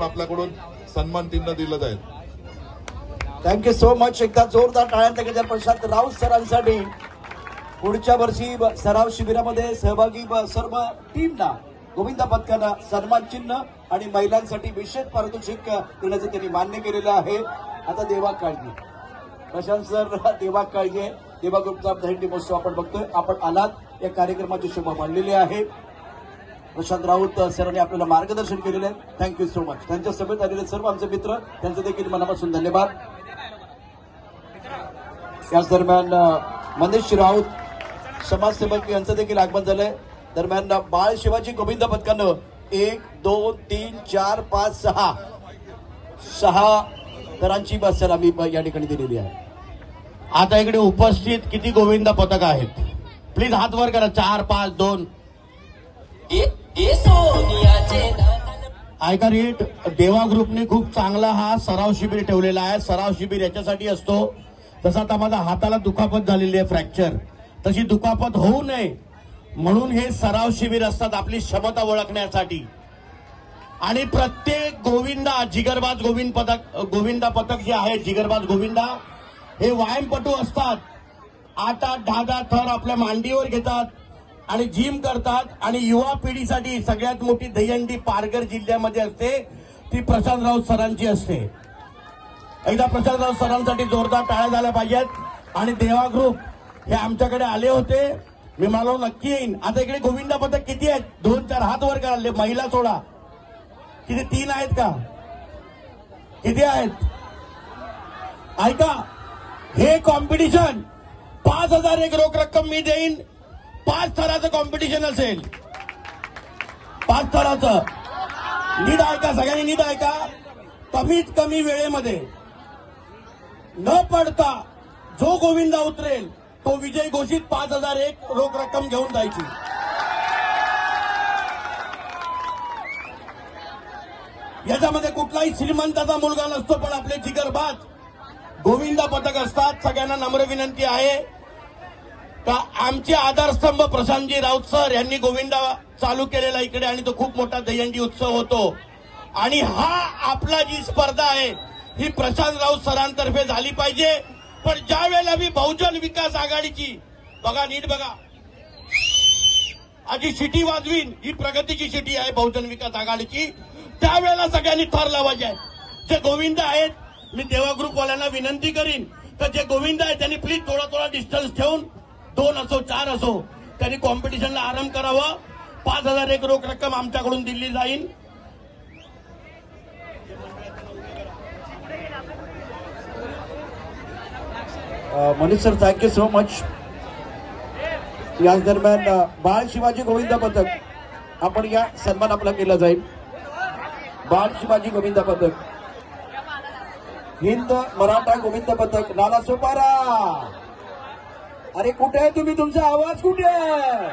आपल्याकडून सन्मान चिन्ह दिलं जाईल. Thank you so much. एकदा जोरदार टाळ्यांचा गजर प्रशांत राऊत सरांसाठी. पुढच्या वर्षी सराव शिबिरामध्ये सहभागी सर्व टीमना गोविंद पथकाला सन्मान चिन्ह आणि महिलांसाठी विशेष पारितोषिक देण्याचं त्यांनी मान्य केलेलं आहे. आता देवा काळजी प्रशांत सर, देवा काळजी देवा ग्रुपचा दहीहंडी महोत्सव आपण बघतोय. आपण आलात या कार्यक्रमाची शोभा मांडलेली आहे. प्रशांत राऊत सरांनी आपल्याला मार्गदर्शन केलेलं आहे. Thank you so much. त्यांच्या सभेत आलेले सर्व आमचे मित्र त्यांचे देखील मनापासून धन्यवाद. याच दरम्यान मनीष राऊत समाजसेवक यांचं देखील आगमन झालंय. दरम्यान बाळ शिवाजी गोविंद पथकानं 1 2 3 4 5 6 तरांची बस आम्ही या ठिकाणी दिलेली आहे. आता इकडे उपस्थित किती गोविंद पथक आहेत प्लीज हात वर करा. 4 5 2. ऐका रीट, देवा ग्रुपने खूप चांगला हा सराव शिबिर ठेवलेला आहे. सराव शिबिर याच्यासाठी असतो, तसा आता माझ्या हाताला दुखापत झालेली आहे, फ्रॅक्चर, तशी दुखापत होऊ नये म्हणून हे सराव शिबिर असतात आपली क्षमता ओळखण्यासाठी. आणि प्रत्येक गोविंदा जिगरबाज गोविंदा पथक जे आहे जिगरबाज गोविंदा हे व्यायामपटू असतात. 8-8 10-10 थर आपल्या मांडीवर घेतात आणि जिम करतात. आणि युवा पिढीसाठी सगळ्यात मोठी दहीहंडी पालघर जिल्ह्यामध्ये असते ती प्रशांत राऊत सरांची असते. एकदा प्रशांत राऊत सरांसाठी जोरदार टाळ्या झाल्या पाहिजेत. आणि देवा ग्रुप हे आमच्याकडे आले होते, मी म्हणालो नक्की येईन. आता इकडे गोविंदा पथक किती आहेत? 2-4 हात वर करा, महिला सोडा. किती 3 आहेत का? किती आहेत? ऐका, हे कॉम्पिटिशन 5,000 एक रोख रक्कम मी देईन. 5 थराचं कॉम्पिटिशन असेल. 5 थराचं. नीट ऐका, सगळ्यांनी नीट ऐका. कमीत कमी वेळेमध्ये न पडता जो गोविंदा उतरेल तो विजय घोषित. 5,000 एक रोख रक्कम घेऊन जायची. याच्यामध्ये कुठलाही श्रीमंताचा मुलगा नसतो, पण आपले जिगरबाज गोविंदा पथक असतात. सगळ्यांना नम्र विनंती आहे का आमचे आधारस्तंभ प्रशांतजी राऊत सर यांनी गोविंदा चालू केलेला इकडे, आणि तो खूप मोठा दहीहंडी उत्सव होतो. आणि हा आपला जी स्पर्धा आहे ही प्रशांत राऊत सरांतर्फे झाली पाहिजे. पण ज्या वेळेला मी बहुजन विकास आघाडीची, बघा नीट बघा, आजी शिटी वाजवीन, ही प्रगतीची शिटी आहे बहुजन विकास आघाडीची, त्यावेळेला सगळ्यांनी थर लावायचे आहे. जे गोविंद आहेत, मी देवा ग्रुपवाल्यांना विनंती करीन तर जे गोविंद आहेत त्यांनी प्लीज थोडा डिस्टन्स ठेवून 2 असो 4 असो त्यांनी कॉम्पिटिशनला आराम करावा. 5,000 एक रोख रक्कम आमच्याकडून दिली जाईल. Manish sir, thank you so much. याच दरम्यान बाळ शिवाजी गोविंद पथक आपण या सन्मान आपला केला जाईल. बाळ शिवाजी गोविंद पथक, हिंद मराठा गोविंद पथक, नाला सोपारा. अरे कुठे आहे तुम्ही? तुमचा आवाज कुठे आहे?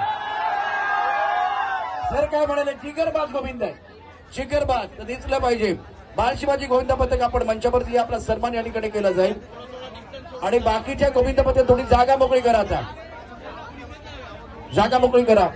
सर काय म्हणाले? जिगरबाज गोविंद आहे, जिगरबाज तर दिसलं पाहिजे. बाळ शिवाजी गोविंद पथक आपण मंचावरती आपला सन्मान या ठिकाणी केला जाईल. आणि बाकीच्या गोविंद पथक थोडी जागा मोकळी करा. आता जागा मोकळी करा.